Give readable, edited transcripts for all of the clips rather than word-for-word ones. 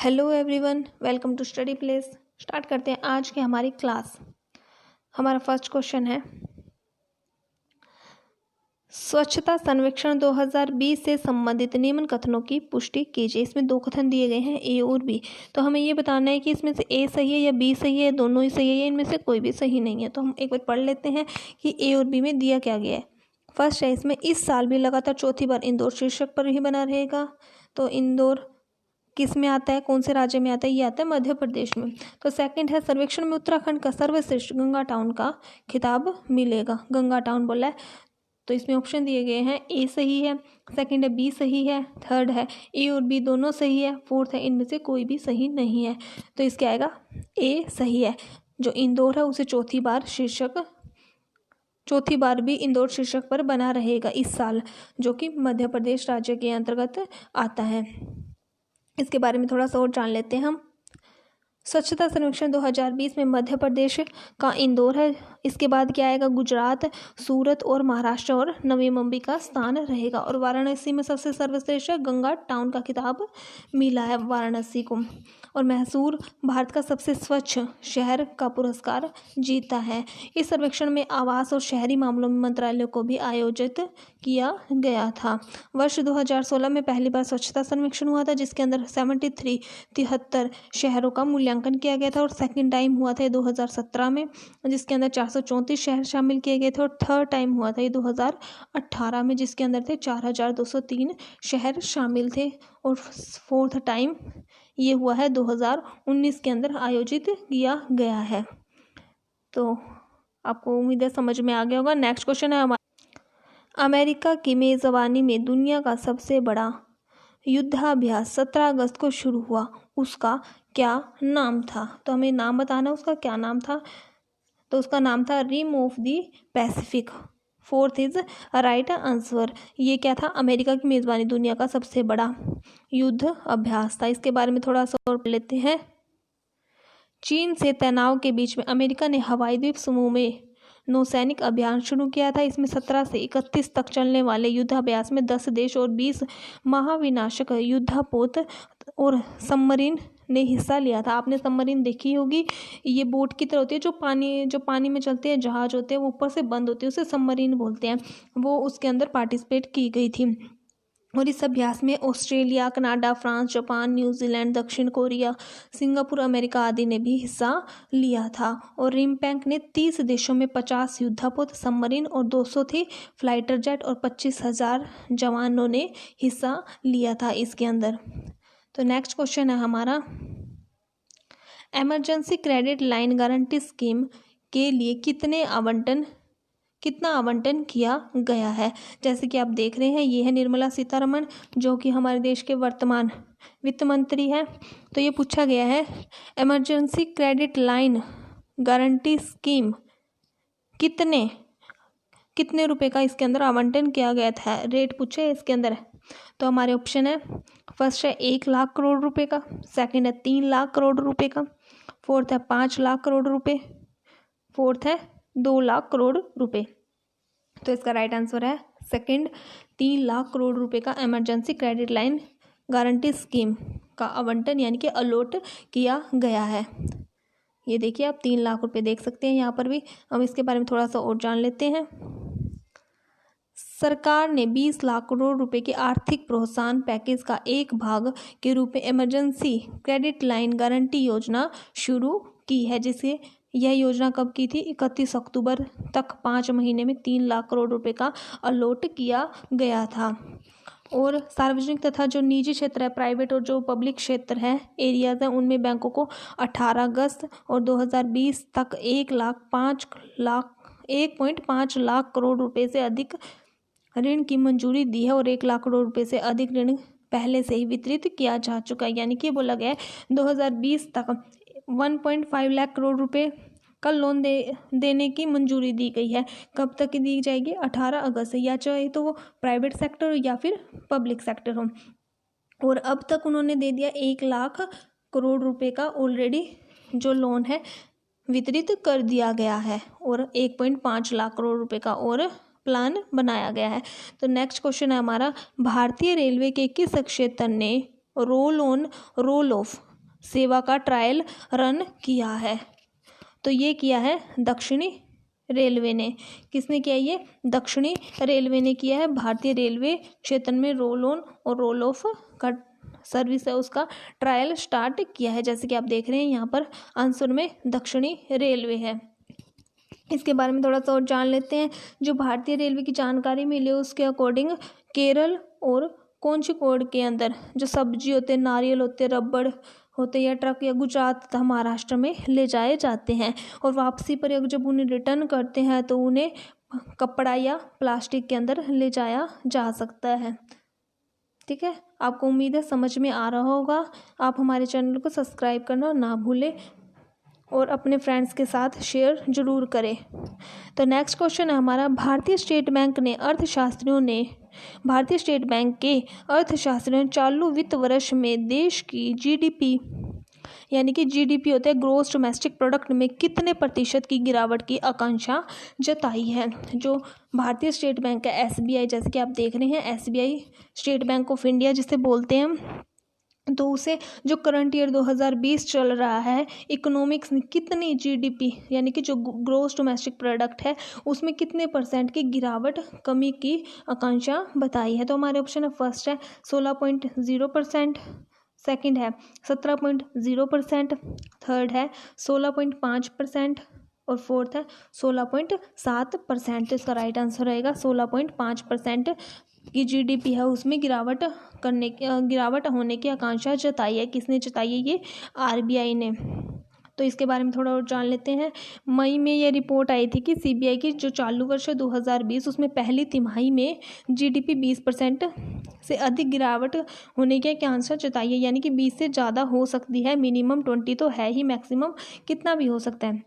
Hello everyone, welcome to study place. Start करते हैं आज की हमारी क्लास। हमारा फर्स्ट क्वेश्चन है, स्वच्छता सर्वेक्षण 2020 से संबंधित निम्न कथनों की पुष्टि कीजिए। इसमें दो कथन दिए गए हैं, ए और बी। तो हमें ये बताना है कि इसमें से ए सही है या बी सही है, दोनों ही सही है या इनमें से कोई भी सही नहीं है। तो हम एक बार पढ़ लेते हैं कि ए और बी में दिया क्या गया है। फर्स्ट है, इसमें इस साल भी लगातार चौथी बार इंदौर शीर्षक पर ही बना रहेगा। तो इंदौर किस में आता है, कौन से राज्य में आता है? ये आता है मध्य प्रदेश में। तो सेकंड है, सर्वेक्षण में उत्तराखंड का सर्वश्रेष्ठ गंगा टाउन का खिताब मिलेगा। गंगा टाउन बोला है, तो इसमें ऑप्शन दिए गए हैं, ए सही है, सेकंड है बी सही है, थर्ड है ए और बी दोनों सही है, फोर्थ है इनमें से कोई भी सही नहीं है। तो इसके आएगा ए सही है। जो इंदौर है उसे चौथी बार भी इंदौर शीर्षक पर बना रहेगा इस साल, जो कि मध्य प्रदेश राज्य के अंतर्गत आता है। इसके बारे में थोड़ा सा और जान लेते हैं हम। स्वच्छता सर्वेक्षण 2020 में मध्य प्रदेश का इंदौर है। इसके बाद क्या आएगा? गुजरात, सूरत और महाराष्ट्र और नवी मुंबई का स्थान रहेगा। और वाराणसी में सबसे सर्वश्रेष्ठ गंगा टाउन का खिताब मिला है वाराणसी को। और मैसूर भारत का सबसे स्वच्छ शहर का पुरस्कार जीता है। इस सर्वेक्षण में आवास और शहरी मामलों में मंत्रालय को भी आयोजित किया गया था। वर्ष 2016 में पहली बार स्वच्छता सर्वेक्षण हुआ था, जिसके अंदर 73 शहरों का मूल्यांकन किया गया था। और सेकंड टाइम हुआ था 2017 में, जिसके अंदर 434 शहर शामिल किए गए थे। और थर्ड टाइम हुआ था 2018 में, जिसके अंदर थे 4203 शहर शामिल थे। और फोर्थ टाइम ये हुआ है 2019 के अंदर आयोजित किया गया है। तो आपको उम्मीद है समझ में आ गया होगा। नेक्स्ट क्वेश्चन है हमारा, अमेरिका की मेजबानी में दुनिया का सबसे बड़ा युद्धाभ्यास 17 अगस्त को शुरू हुआ, उसका क्या नाम था? तो हमें नाम बताना, उसका क्या नाम था। तो उसका नाम था rim of the Pacific. Fourth is right answer. ये क्या था? अमेरिका की मेजबानी दुनिया का सबसे बड़ा युद्ध अभ्यास था। इसके बारे में थोड़ा सा और पढ़ लेते हैं। चीन से तनाव के बीच में अमेरिका ने हवाई द्वीप समूह में नौसैनिक अभियान शुरू किया था। इसमें 17 से 31 तक चलने वाले युद्धाभ्यास में 10 देश और 20 महाविनाशक युद्धपोत और सबमरीन ने हिस्सा लिया था। आपने सबमरीन देखी होगी, ये बोट की तरह होती है, जो पानी में चलते हैं, जहाज होते हैं, वो ऊपर से बंद होती है, उसे सबमरीन बोलते हैं। वो उसके अंदर पार्टिसिपेट की गई थी। और इस अभ्यास में Australia, Canada, France, Japan, New Zealand, दक्षिण कोरिया, सिंगापुर, अमेरिका आदि ने भी हिस्सा लिया था। और रिमपैक ने 30 देशों में 50 युद्धपोत, सबमरीन और 200 थी फ्लाइटर जेट और 25,000 जवानों ने हिस्सा लिया था इसके अंदर। तो नेक्स्ट क्वेश्चन है हमारा, emergency credit line guarantee scheme के लिए कितना आवंटन किया गया है? जैसे कि आप देख रहे हैं, ये है निर्मला सीतारमण, जो कि हमारे देश के वर्तमान वित्त मंत्री हैं। तो ये पूछा गया है, emergency credit line guarantee scheme कितने रुपए का इसके अंदर आवंटन किया गया था? रेट पूछे इसके अंदर। तो हमारे ऑप्शन है, फर्स्ट है 1 लाख करोड़ रुपए का, सेकंड है 3 लाख करोड़ रुपए का, फोर्थ है 5 लाख करोड़ रुपए, फोर्थ है 2 लाख करोड़ रुपए। तो इसका राइट आंसर है सेकंड, 3 लाख करोड़ रुपए का emergency credit line guarantee scheme का आवंटन यानी कि अलॉट किया गया है। ये देखिए, आप 3 लाख रुपए देख सकते हैं यहाँ पर भी। हम इसके बारे में थोड़ा सा और जान लेते हैं। सरकार ने 20 लाख करोड़ रुपए के आर्थिक प्रोत्साहन पैकेज का एक भाग के रूप में इमरजेंसी क्रेडिट लाइन गारंटी योजना शुरू की है, जिसे यह योजना कब की थी? 31 अक्टूबर तक 5 महीने में 3 लाख करोड़ रुपए का अलॉट किया गया था। और सार्वजनिक तथा जो निजी क्षेत्र है, प्राइवेट और जो पब्लिक क्षेत्र है, एरियाज हैं, उनमें बैंकों को 18 अगस्त और 2020 तक 1.5 लाख करोड़ रुपए से अधिक ऋण की मंजूरी दी है। और 1 लाख करोड़ रुपए से अधिक ऋण पहले से ही वितरित किया जा चुका है। यानी कि बोला गया है 2020 तक 1.5 लाख करोड़ रुपए का लोन देने की मंजूरी दी गई है। कब तक दी जाएगी? 18 अगस्त से, या चाहे तो वो प्राइवेट सेक्टर हो या फिर पब्लिक सेक्टर हो। और अब तक उन्होंने दे दिया 1 लाख करोड़ रुपए का ऑलरेडी जो लोन है वितरित कर दिया गया है। और 1.5 लाख करोड़ रुपए का और प्लान बनाया गया है। तो नेक्स्ट क्वेश्चन है हमारा, भारतीय रेलवे के किस क्षेत्र ने रोल ऑन रोल ऑफ सेवा का ट्रायल रन किया है? तो ये किया है दक्षिणी रेलवे ने। किसने किया? ये दक्षिणी रेलवे ने किया है। भारतीय रेलवे क्षेत्र में रोल ऑन और रोल ऑफ का सर्विस है, उसका ट्रायल स्टार्ट किया है। जैसे कि आप देख रहे हैं यहाँ पर आंसर में दक्षिणी रेलवे है। इसके बारे में थोड़ा सा और जान लेते हैं। जो भारतीय रेलवे की जानकारी मिली है उसके अकॉर्डिंग केरल और कोझिकोड के अंदर जो सब्जी होते हैं, नारियल होते हैं, रबड़ होते हैं या ट्रक या गुजरात तथा महाराष्ट्र में ले जाए जाते हैं। और वापसी पर जब उन्हें रिटर्न करते हैं तो उन्हें कपड़ा या प्लास्टिक के अंदर ले जाया जा सकता है। ठीक है, आपको उम्मीद है समझ में आ रहा होगा। आप हमारे चैनल को सब्सक्राइब करना ना भूलें और अपने फ्रेंड्स के साथ शेयर जरूर करें। तो नेक्स्ट क्वेश्चन है हमारा, भारतीय स्टेट बैंक के अर्थशास्त्रियों ने चालू वित्त वर्ष में देश की जीडीपी यानी कि जीडीपी होता है ग्रोस डोमेस्टिक प्रोडक्ट में कितने प्रतिशत की गिरावट की आकांक्षा जताई है? जो भारतीय स्टेट बैंक है एसबीआई, जैसे कि आप देख रहे हैं SBI state bank of India जिसे बोलते हैं, तो उसे जो करंट ईयर 2020 चल रहा है इकोनॉमिक्स ने कितनी जीडीपी यानी कि जो ग्रोस डोमेस्टिक प्रोडक्ट है उसमें कितने परसेंट की गिरावट कमी की आकांक्षा बताई है? तो हमारे ऑप्शन है फर्स्ट है 16.0%, सेकंड है 17.0%, थर्ड है 16.5% और फोर्थ है 16.7%। तो इसका राइट आंसर रहेगा 16.5% की जीडीपी है उसमें गिरावट होने की आकांक्षा जताई है। किसने जताई है? ये आरबीआई ने। तो इसके बारे में थोड़ा और जान लेते हैं। मई में ये रिपोर्ट आई थी कि सीबीआई की जो चालू वर्ष है 2020 उसमें पहली तिमाही में जीडीपी 20% से अधिक गिरावट होने की आकांक्षा जताई है, यानी कि 20 से ज़्यादा हो सकती है। मिनिमम 20 तो है ही, मैक्सिमम कितना भी हो सकता है।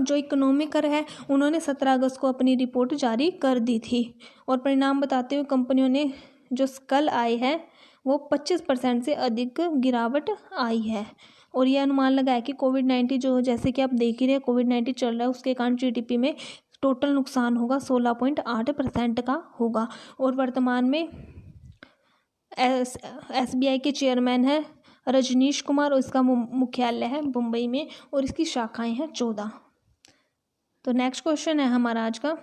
जो इकोनॉमिकर है उन्होंने 17 अगस्त को अपनी रिपोर्ट जारी कर दी थी और परिणाम बताते हुए कंपनियों ने जो कल आए है वो 25% से अधिक गिरावट आई है। और ये अनुमान लगाया कि कोविड-19 जो जैसे कि आप देख ही रहे हैं कोविड-19 चल रहा है उसके कारण जीडीपी में टोटल नुकसान होगा 16.8% का होगा। और वर्तमान में एसबीआई के चेयरमैन है रजनीश कुमार और इसका मुख्यालय है मुंबई में और इसकी शाखाएं हैं 14। तो नेक्स्ट क्वेश्चन है हमारा आज का,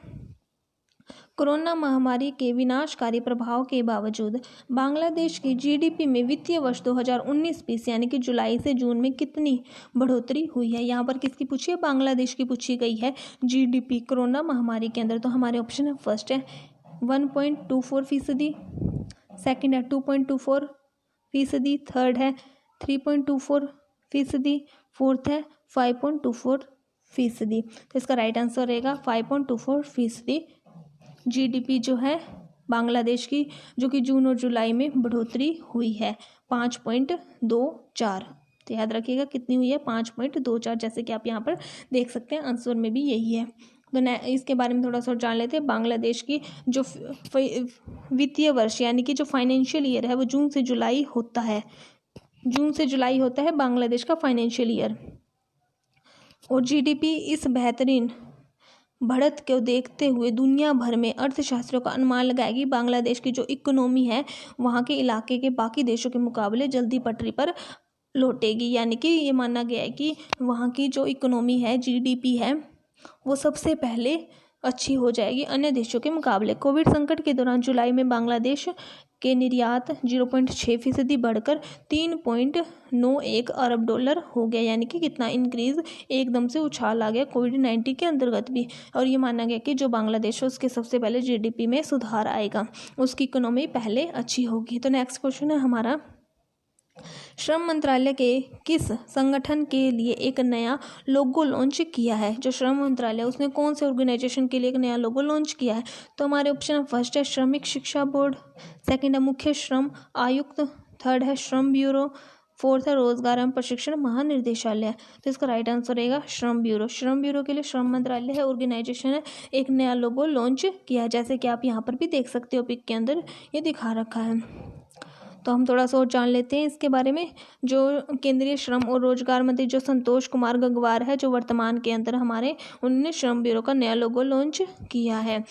कोरोना महामारी के विनाशकारी प्रभाव के बावजूद बांग्लादेश की जीडीपी में वित्तीय वर्ष 2019-20 यानी कि जुलाई से जून में कितनी बढ़ोतरी हुई है? यहाँ पर किसकी पूछी है? बांग्लादेश की पूछी गई है जीडीपी कोरोना महामारी के अंदर। तो हमारे ऑप्शन है फर्स्ट है 1.24%, सेकेंड है 2.24%, थर्ड है 3.24%, फोर्थ है 5.24%। तो इसका राइट आंसर रहेगा 5.24%। जीडीपी जो है बांग्लादेश की जो कि जून और जुलाई में बढ़ोतरी हुई है 5.24। तो याद रखिएगा कितनी हुई है 5.24, जैसे कि आप यहाँ पर देख सकते हैं आंसर में भी यही है। तो इसके बारे में थोड़ा सा जान लेते हैं। बांग्लादेश की जो वित्तीय वर्ष यानी कि जो फाइनेंशियल ईयर है वो जून से जुलाई होता है बांग्लादेश का फाइनेंशियल ईयर। और जीडीपी इस बेहतरीन बढ़त को देखते हुए दुनिया भर में अर्थशास्त्रियों का अनुमान लगाया कि बांग्लादेश की जो इकोनॉमी है वहाँ के इलाके के बाकी देशों के मुकाबले जल्दी पटरी पर लौटेगी। यानी कि ये माना गया है कि वहाँ की जो इकोनॉमी है जीडीपी है वो सबसे पहले अच्छी हो जाएगी अन्य देशों के मुकाबले। कोविड संकट के दौरान जुलाई में बांग्लादेश के निर्यात 0.6% बढ़कर 3.91 अरब डॉलर हो गया, यानी कि कितना इंक्रीज एकदम से उछाल आ गया कोविड-19 के अंतर्गत भी। और ये माना गया कि जो बांग्लादेश है उसके सबसे पहले जीडीपी में सुधार आएगा, उसकी इकोनॉमी पहले अच्छी होगी। तो नेक्स्ट क्वेश्चन है हमारा, श्रम मंत्रालय के किस संगठन के लिए एक नया लोगो लॉन्च किया है? जो श्रम मंत्रालय उसने कौन से ऑर्गेनाइजेशन के लिए एक नया लोगो लॉन्च किया है? तो हमारे ऑप्शन फर्स्ट है श्रमिक शिक्षा बोर्ड, सेकंड है मुख्य श्रम आयुक्त, थर्ड है श्रम ब्यूरो, फोर्थ है रोजगार एवं प्रशिक्षण महानिर्देशालय। तो इसका राइट आंसर रहेगा श्रम ब्यूरो। श्रम ब्यूरो के लिए श्रम मंत्रालय है ऑर्गेनाइजेशन है, एक नया लोगो लॉन्च किया है, जैसे कि आप यहाँ पर भी देख सकते हो पिक के अंदर ये दिखा रखा है। तो हम थोड़ा सा और जान लेते हैं इसके बारे में। जो केंद्रीय श्रम और रोजगार मंत्री जो संतोष कुमार गंगवार है जो वर्तमान के अंदर हमारे, उन्होंने श्रम ब्यूरो का नया लोगो लॉन्च किया है।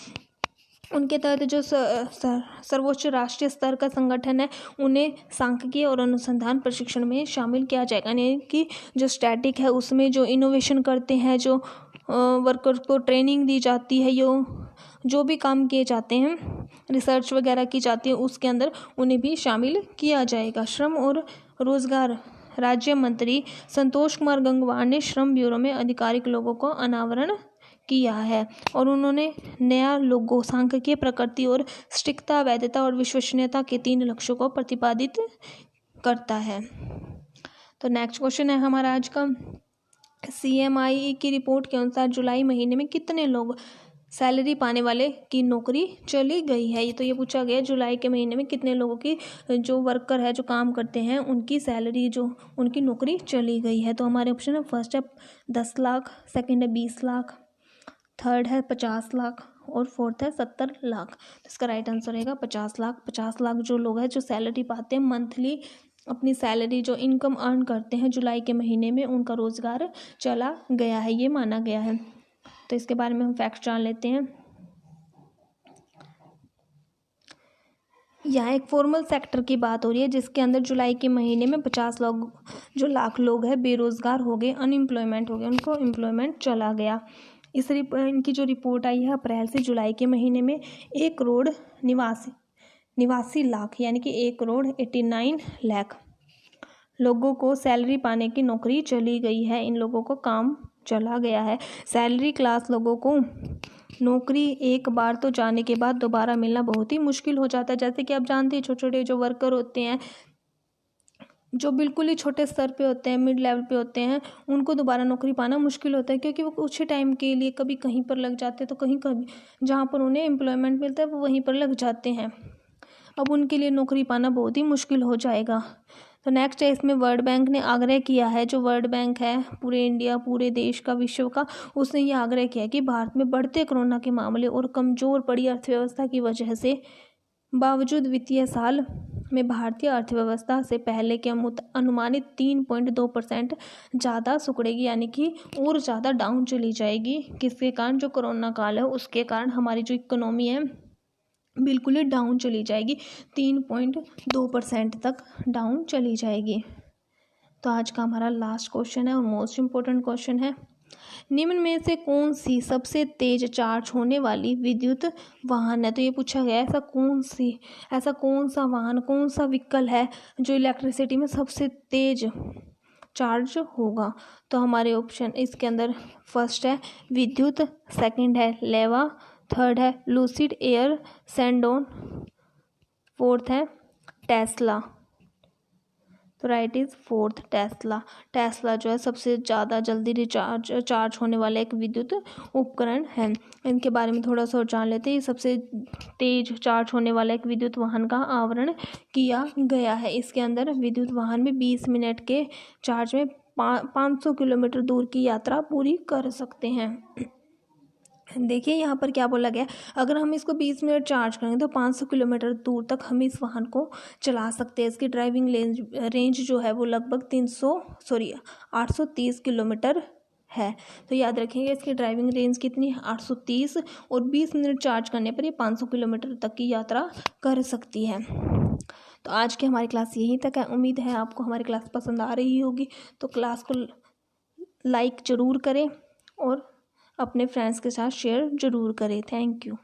उनके तहत जो सर्वोच्च राष्ट्रीय स्तर का संगठन है उन्हें सांख्यिकी और अनुसंधान प्रशिक्षण में शामिल किया जाएगा। यानी कि जो स्टैटिक है उसमें जो इनोवेशन करते हैं, जो वर्कर्स को ट्रेनिंग दी जाती है, जो भी काम किए जाते हैं, रिसर्च वगैरह की जाती है, उसके अंदर उन्हें भी शामिल किया जाएगा। श्रम और रोजगार राज्य मंत्री संतोष कुमार गंगवार ने श्रम ब्यूरो में आधिकारिक लोगों को अनावरण किया है और उन्होंने नया लोगो सांख्यिकीय प्रकृति और सटीकता, वैधता और विश्वसनीयता के 3 लक्ष्यों को प्रतिपादित करता है। तो नेक्स्ट क्वेश्चन है हमारा आज का, CMI की रिपोर्ट के अनुसार जुलाई महीने में कितने लोग सैलरी पाने वाले की नौकरी चली गई है। तो ये पूछा गया जुलाई के महीने में कितने लोगों की, जो वर्कर है, जो काम करते हैं, उनकी सैलरी, जो उनकी नौकरी चली गई है। तो हमारे ऑप्शन है, फर्स्ट है 10 लाख, सेकंड है 20 लाख, थर्ड है 50 लाख और फोर्थ है 70 लाख। तो इसका राइट आंसर रहेगा 50 लाख। 50 लाख जो लोग हैं जो सैलरी पाते हैं, मंथली अपनी सैलरी जो इनकम अर्न करते हैं जुलाई के महीने में, उनका रोजगार चला गया है, ये माना गया है। तो इसके बारे में हम फैक्ट जान लेते हैं। यहाँ एक फॉर्मल सेक्टर की बात हो रही है जिसके अंदर जुलाई के महीने में 50 लाख लोग हैं बेरोजगार हो गए, अनएम्प्लॉयमेंट हो गए, उनको एम्प्लॉयमेंट चला गया। इनकी जो रिपोर्ट आई है अप्रैल से जुलाई के महीने में 1 करोड़ 89 लाख यानी कि 1 करोड़ 89 लाख लोगों को सैलरी पाने की नौकरी चली गई है। इन लोगों को काम चला गया है। सैलरी क्लास लोगों को नौकरी एक बार तो जाने के बाद दोबारा मिलना बहुत ही मुश्किल हो जाता है। जैसे कि आप जानते हैं छोटे छोटे जो वर्कर होते हैं, जो बिल्कुल ही छोटे स्तर पे होते हैं, मिड लेवल पे होते हैं, उनको दोबारा नौकरी पाना मुश्किल होता है क्योंकि वो कुछ ही टाइम के लिए कभी कहीं पर लग जाते हैं तो कहीं जहाँ पर उन्हें एम्प्लॉयमेंट मिलता है वो वहीं पर लग जाते हैं। अब उनके लिए नौकरी पाना बहुत ही मुश्किल हो जाएगा। तो नेक्स्ट है, इसमें वर्ल्ड बैंक ने आग्रह किया है, जो वर्ल्ड बैंक है पूरे इंडिया, पूरे देश का, विश्व का, उसने ये आग्रह किया कि भारत में बढ़ते कोरोना के मामले और कमज़ोर पड़ी अर्थव्यवस्था की वजह से बावजूद वित्तीय साल में भारतीय अर्थव्यवस्था से पहले के अनुमानित 3.2% ज़्यादा सिकुड़ेगी, यानी कि और ज़्यादा डाउन चली जाएगी। किसके कारण? जो कोरोना काल है उसके कारण हमारी जो इकोनॉमी है बिल्कुल ही डाउन चली जाएगी, 3.2% तक डाउन चली जाएगी। तो आज का हमारा लास्ट क्वेश्चन है और मोस्ट इम्पोर्टेंट क्वेश्चन है, निम्न में से कौन सी सबसे तेज चार्ज होने वाली विद्युत वाहन है। तो ये पूछा गया ऐसा कौन सा वाहन, कौन सा व्हीकल है जो इलेक्ट्रिसिटी में सबसे तेज चार्ज होगा। तो हमारे ऑप्शन इसके अंदर फर्स्ट है विद्युत, सेकंड है लेवा, थर्ड है लूसिड एयर सैंडोन, फोर्थ है टेस्ला। तो right is fourth Tesla. Tesla जो है सबसे ज़्यादा जल्दी चार्ज होने वाला एक विद्युत उपकरण है। इनके बारे में थोड़ा सा जान लेते हैं। सबसे तेज चार्ज होने वाला एक विद्युत वाहन का आवरण किया गया है। इसके अंदर विद्युत वाहन में 20 मिनट के चार्ज में 500 किलोमीटर दूर की यात्रा पूरी कर सकते हैं। देखिए यहाँ पर क्या बोला गया, अगर हम इसको 20 मिनट चार्ज करेंगे तो 500 किलोमीटर दूर तक हम इस वाहन को चला सकते हैं। इसकी ड्राइविंग रेंज जो है वो लगभग 830 किलोमीटर है। तो याद रखेंगे इसकी ड्राइविंग रेंज कितनी है, 830, और 20 मिनट चार्ज करने पर ये 500 किलोमीटर तक की यात्रा कर सकती है। तो आज की हमारी क्लास यहीं तक है। उम्मीद है आपको हमारी क्लास पसंद आ रही होगी। तो क्लास को लाइक ज़रूर करें और अपने फ्रेंड्स के साथ शेयर ज़रूर करें। Thank you.